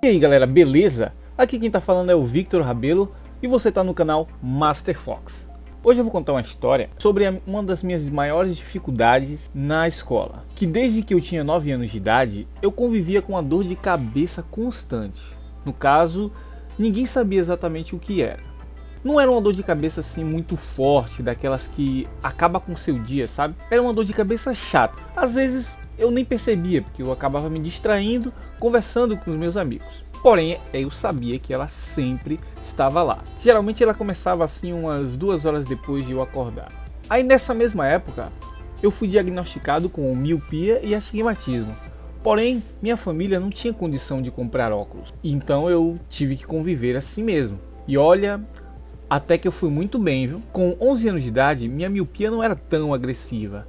E aí galera, beleza? Aqui quem tá falando é o Victor Rabelo e você tá no canal Master Fox. Hoje eu vou contar uma história sobre uma das minhas maiores dificuldades na escola. Que desde que eu tinha 9 anos de idade, eu convivia com uma dor de cabeça constante. No caso, ninguém sabia exatamente o que era. Não era uma dor de cabeça assim muito forte, daquelas que acaba com o seu dia, sabe? Era uma dor de cabeça chata. Às vezes eu nem percebia, porque eu acabava me distraindo, conversando com os meus amigos. Porém, eu sabia que ela sempre estava lá. Geralmente ela começava assim umas 2 horas depois de eu acordar. Aí nessa mesma época, eu fui diagnosticado com miopia e astigmatismo. Porém, minha família não tinha condição de comprar óculos. Então eu tive que conviver assim mesmo. E olha, até que eu fui muito bem, viu? Com 11 anos de idade, minha miopia não era tão agressiva.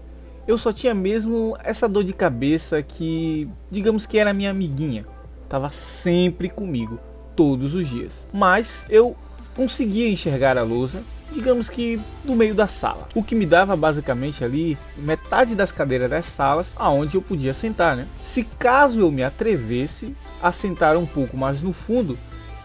Eu só tinha mesmo essa dor de cabeça que, digamos que era minha amiguinha. Tava sempre comigo, todos os dias. Mas eu conseguia enxergar a lousa, digamos que no meio da sala. O que me dava basicamente ali metade das cadeiras das salas aonde eu podia sentar, né? Se caso eu me atrevesse a sentar um pouco mais no fundo,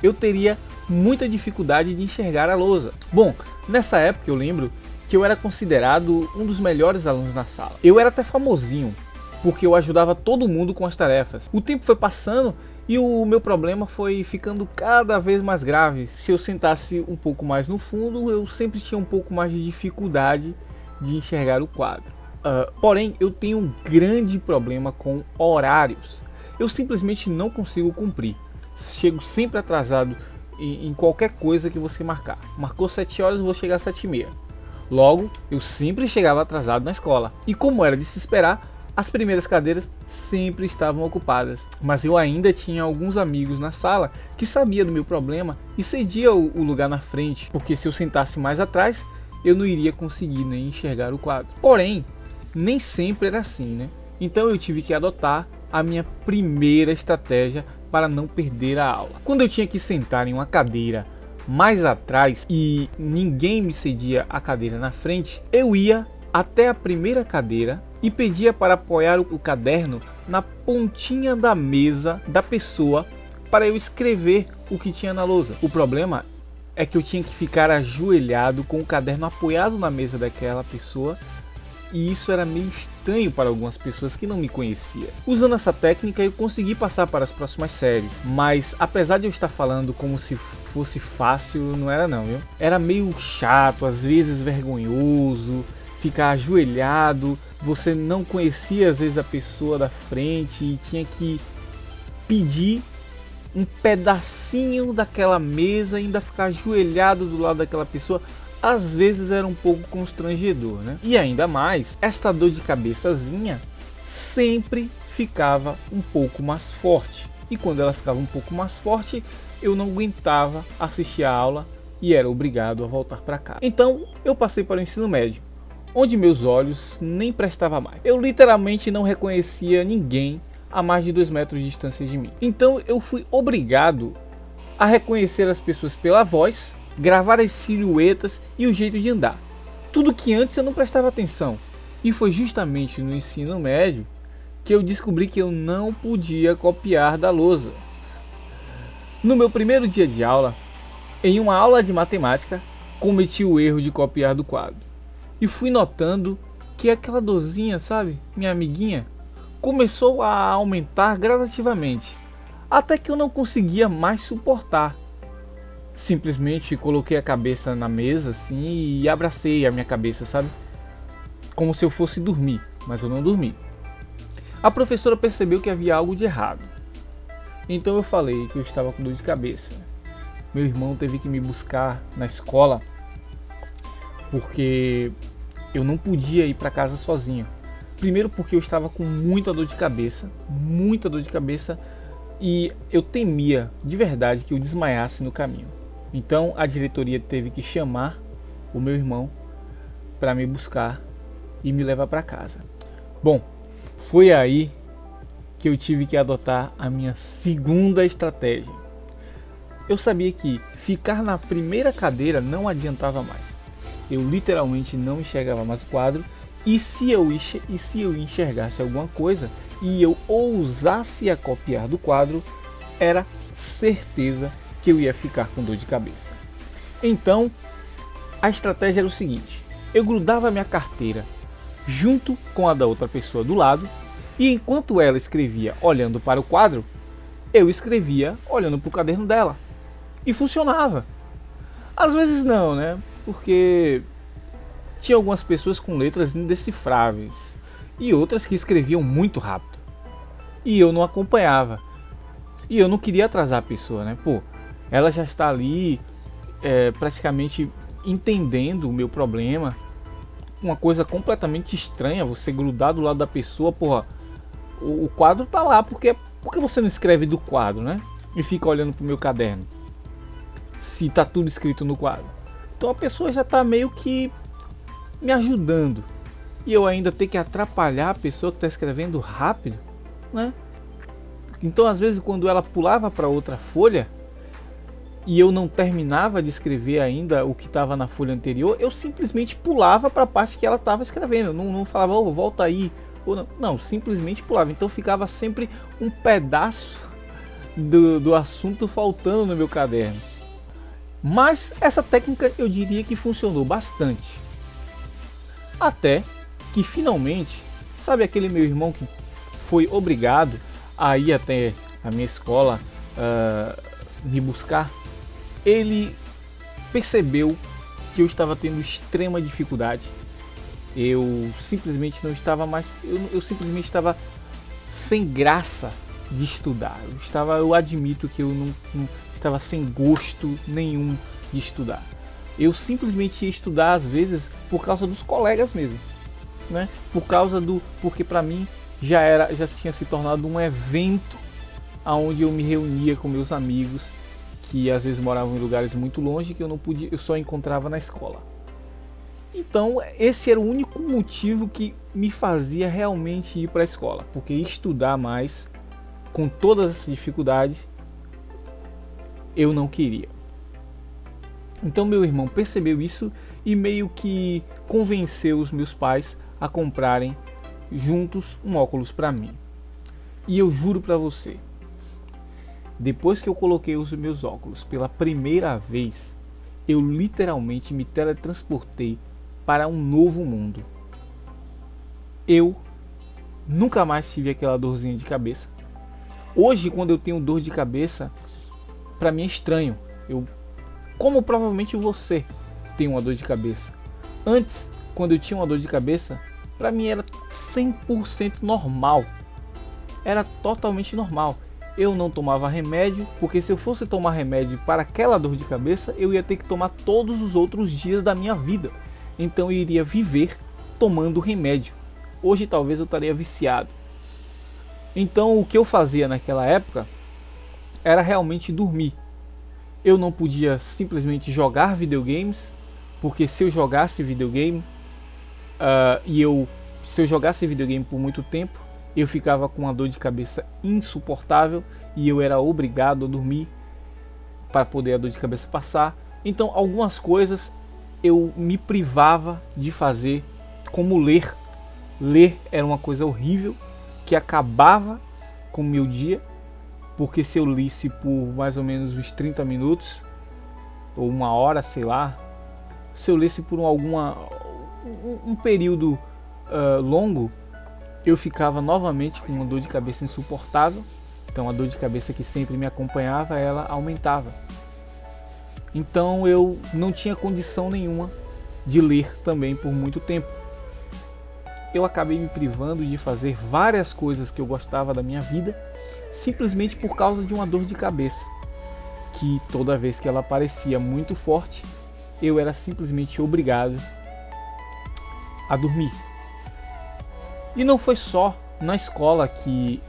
eu teria muita dificuldade de enxergar a lousa. Bom, nessa época eu lembro que eu era considerado um dos melhores alunos na sala. Eu era até famosinho, porque eu ajudava todo mundo com as tarefas. O tempo foi passando e o meu problema foi ficando cada vez mais grave. Se eu sentasse um pouco mais no fundo, eu sempre tinha um pouco mais de dificuldade de enxergar o quadro. Porém, eu tenho um grande problema com horários. Eu simplesmente não consigo cumprir. Chego sempre atrasado em qualquer coisa que você marcar. Marcou 7 horas, eu vou chegar às 7h30. Logo, eu sempre chegava atrasado na escola. E como era de se esperar, as primeiras cadeiras sempre estavam ocupadas, mas eu ainda tinha alguns amigos na sala que sabiam do meu problema e cedia o lugar na frente, porque se eu sentasse mais atrás, eu não iria conseguir nem enxergar o quadro. Porém, nem sempre era assim, né? Então eu tive que adotar a minha primeira estratégia para não perder a aula. Quando eu tinha que sentar em uma cadeira mais atrás e ninguém me cedia a cadeira na frente, eu ia até a primeira cadeira e pedia para apoiar o caderno na pontinha da mesa da pessoa para eu escrever o que tinha na lousa. O problema é que eu tinha que ficar ajoelhado com o caderno apoiado na mesa daquela pessoa, e isso era meio estranho para algumas pessoas que não me conheciam. Usando essa técnica eu consegui passar para as próximas séries, mas apesar de eu estar falando como se fosse fácil, não era não, viu? Era meio chato, às vezes vergonhoso, ficar ajoelhado, você não conhecia às vezes a pessoa da frente e tinha que pedir um pedacinho daquela mesa e ainda ficar ajoelhado do lado daquela pessoa. Às vezes era um pouco constrangedor, né? E ainda mais, esta dor de cabeçazinha sempre ficava um pouco mais forte. E quando ela ficava um pouco mais forte, eu não aguentava assistir a aula e era obrigado a voltar para casa. Então eu passei para o ensino médio, onde meus olhos nem prestavam mais. Eu literalmente não reconhecia ninguém a mais de 2 metros de distância de mim. Então eu fui obrigado a reconhecer as pessoas pela voz, gravar as silhuetas e o jeito de andar. Tudo que antes eu não prestava atenção. E foi justamente no ensino médio que eu descobri que eu não podia copiar da lousa. No meu primeiro dia de aula, em uma aula de matemática, cometi o erro de copiar do quadro. E fui notando que aquela dorzinha, sabe, minha amiguinha, começou a aumentar gradativamente, até que eu não conseguia mais suportar. Simplesmente coloquei a cabeça na mesa assim e abracei a minha cabeça, sabe? Como se eu fosse dormir, mas eu não dormi. A professora percebeu que havia algo de errado. Então eu falei que eu estava com dor de cabeça. Meu irmão teve que me buscar na escola porque eu não podia ir para casa sozinho. Primeiro porque eu estava com muita dor de cabeça, e eu temia de verdade que eu desmaiasse no caminho. Então a diretoria teve que chamar o meu irmão para me buscar e me levar para casa. Bom, foi aí que eu tive que adotar a minha segunda estratégia. Eu sabia que ficar na primeira cadeira não adiantava mais. Eu literalmente não enxergava mais o quadro, e se eu enxergasse alguma coisa e eu ousasse a copiar do quadro, era certeza que eu ia ficar com dor de cabeça. Então, a estratégia era o seguinte: eu grudava minha carteira junto com a da outra pessoa do lado, e enquanto ela escrevia olhando para o quadro, eu escrevia olhando para o caderno dela. E funcionava. Às vezes não, né? Porque tinha algumas pessoas com letras indecifráveis e outras que escreviam muito rápido. E eu não acompanhava. E eu não queria atrasar a pessoa, né? Pô, ela já está ali praticamente entendendo o meu problema. Uma coisa completamente estranha, você grudar do lado da pessoa, porra. O quadro tá lá, por que você não escreve do quadro, né? E fica olhando pro meu caderno, se tá tudo escrito no quadro. Então a pessoa já tá meio que me ajudando, e eu ainda ter que atrapalhar a pessoa que tá escrevendo rápido, né? Então às vezes quando ela pulava para outra folha e eu não terminava de escrever ainda o que estava na folha anterior, eu simplesmente pulava para a parte que ela estava escrevendo. Não falava, oh, volta aí, ou não, simplesmente pulava. Então ficava sempre um pedaço do assunto faltando no meu caderno. Mas essa técnica eu diria que funcionou bastante. Até que finalmente, sabe aquele meu irmão que foi obrigado a ir até a minha escola me buscar? Ele percebeu que eu estava tendo extrema dificuldade. Eu simplesmente não estava mais, eu simplesmente estava sem graça de estudar. Eu admito que eu não estava sem gosto nenhum de estudar. Eu simplesmente ia estudar às vezes por causa dos colegas mesmo, né? Porque para mim já tinha se tornado um evento aonde eu me reunia com meus amigos que às vezes moravam em lugares muito longe, que eu só encontrava na escola. Então esse era o único motivo que me fazia realmente ir para a escola, porque estudar mais com todas as dificuldades eu não queria. Então meu irmão percebeu isso e meio que convenceu os meus pais a comprarem juntos um óculos para mim. E eu juro para você, depois que eu coloquei os meus óculos pela primeira vez, eu literalmente me teletransportei para um novo mundo. Eu nunca mais tive aquela dorzinha de cabeça. Hoje, quando eu tenho dor de cabeça, para mim é estranho. Como provavelmente você tem uma dor de cabeça. Antes, quando eu tinha uma dor de cabeça, para mim era 100% normal. Era totalmente normal. Eu não tomava remédio, porque se eu fosse tomar remédio para aquela dor de cabeça, eu ia ter que tomar todos os outros dias da minha vida. Então eu iria viver tomando remédio. Hoje talvez eu estaria viciado. Então o que eu fazia naquela época era realmente dormir. Eu não podia simplesmente jogar videogames, porque se eu jogasse videogame se eu jogasse videogame por muito tempo, eu ficava com uma dor de cabeça insuportável e eu era obrigado a dormir para poder a dor de cabeça passar. Então algumas coisas eu me privava de fazer, como ler. Ler era uma coisa horrível que acabava com o meu dia, porque se eu lisse por mais ou menos uns 30 minutos ou uma hora, sei lá, se eu lesse por um período longo, eu ficava novamente com uma dor de cabeça insuportável. Então a dor de cabeça que sempre me acompanhava, ela aumentava. Então eu não tinha condição nenhuma de ler também por muito tempo. Eu acabei me privando de fazer várias coisas que eu gostava da minha vida, simplesmente por causa de uma dor de cabeça, que toda vez que ela aparecia muito forte, eu era simplesmente obrigado a dormir. E não foi só na escola que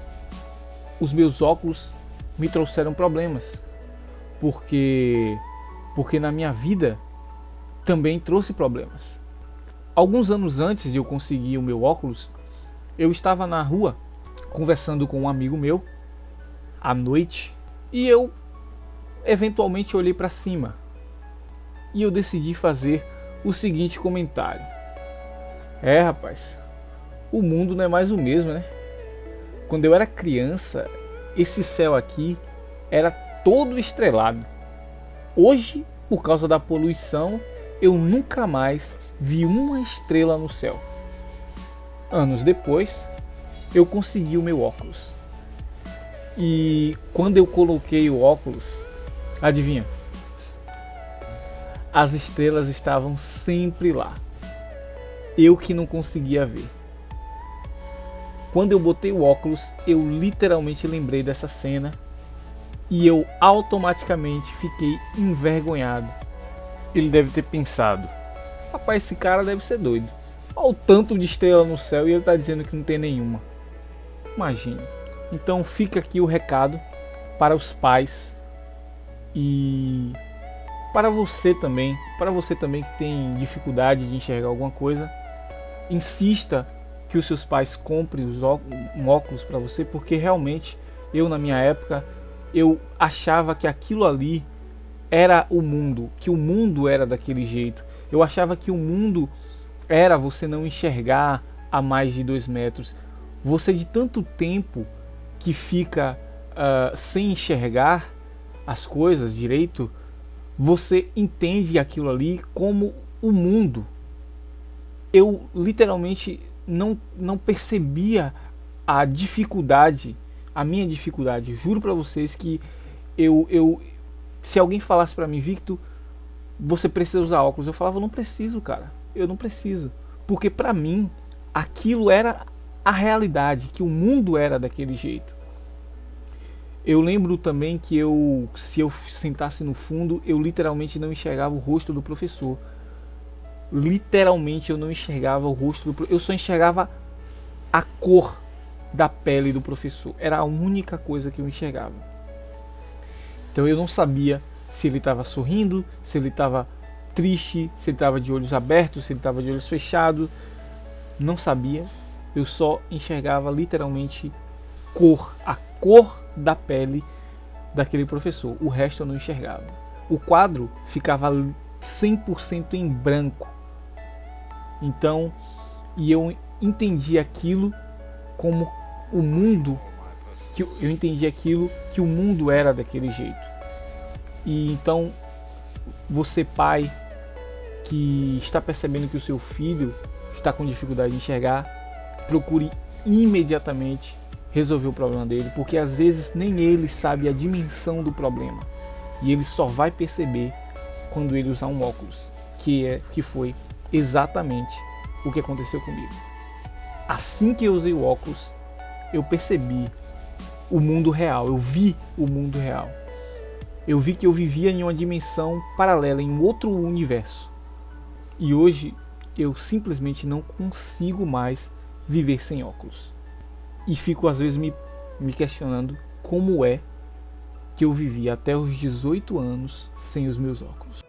os meus óculos me trouxeram problemas, porque na minha vida também trouxe problemas. Alguns anos antes de eu conseguir o meu óculos, eu estava na rua conversando com um amigo meu à noite e eu eventualmente olhei para cima e eu decidi fazer o seguinte comentário: rapaz, o mundo não é mais o mesmo, né? Quando eu era criança, esse céu aqui era todo estrelado. Hoje, por causa da poluição, eu nunca mais vi uma estrela no céu. Anos depois, eu consegui o meu óculos. E quando eu coloquei o óculos, adivinha? As estrelas estavam sempre lá. Eu que não conseguia ver. Quando eu botei o óculos, eu literalmente lembrei dessa cena e eu automaticamente fiquei envergonhado. Ele deve ter pensado: rapaz, esse cara deve ser doido. Olha o tanto de estrela no céu e ele está dizendo que não tem nenhuma. Imagine. Então fica aqui o recado para os pais e para você também que tem dificuldade de enxergar alguma coisa. Insista que os seus pais comprem um óculos para você, porque realmente eu, na minha época, eu achava que aquilo ali era o mundo, que o mundo era daquele jeito. Eu achava que o mundo era você não enxergar a mais de 2 metros. Você, de tanto tempo que fica sem enxergar as coisas direito, você entende aquilo ali como o mundo. Eu literalmente não percebia a dificuldade, a minha dificuldade. Juro pra vocês que se alguém falasse pra mim: Victor, você precisa usar óculos, eu falava: não preciso, cara, eu não preciso, porque pra mim aquilo era a realidade, que o mundo era daquele jeito. Eu lembro também que se eu sentasse no fundo, eu literalmente não enxergava o rosto do professor. Literalmente eu não enxergava o rosto do professor, eu só enxergava a cor da pele do professor. Era a única coisa que eu enxergava. Então eu não sabia se ele estava sorrindo, se ele estava triste, se ele estava de olhos abertos, se ele estava de olhos fechados. Não sabia. Eu só enxergava literalmente a cor da pele daquele professor. O resto eu não enxergava. O quadro ficava 100% em branco. Então, e eu entendi aquilo como o mundo, eu entendi aquilo que o mundo era daquele jeito. E então, você, pai, que está percebendo que o seu filho está com dificuldade de enxergar, procure imediatamente resolver o problema dele, porque às vezes nem ele sabe a dimensão do problema, e ele só vai perceber quando ele usar um óculos, que foi exatamente o que aconteceu comigo. Assim que eu usei o óculos, eu percebi o mundo real, eu vi o mundo real. Eu vi que eu vivia em uma dimensão paralela, em um outro universo. E hoje eu simplesmente não consigo mais viver sem óculos. E fico às vezes me questionando como é que eu vivi até os 18 anos sem os meus óculos.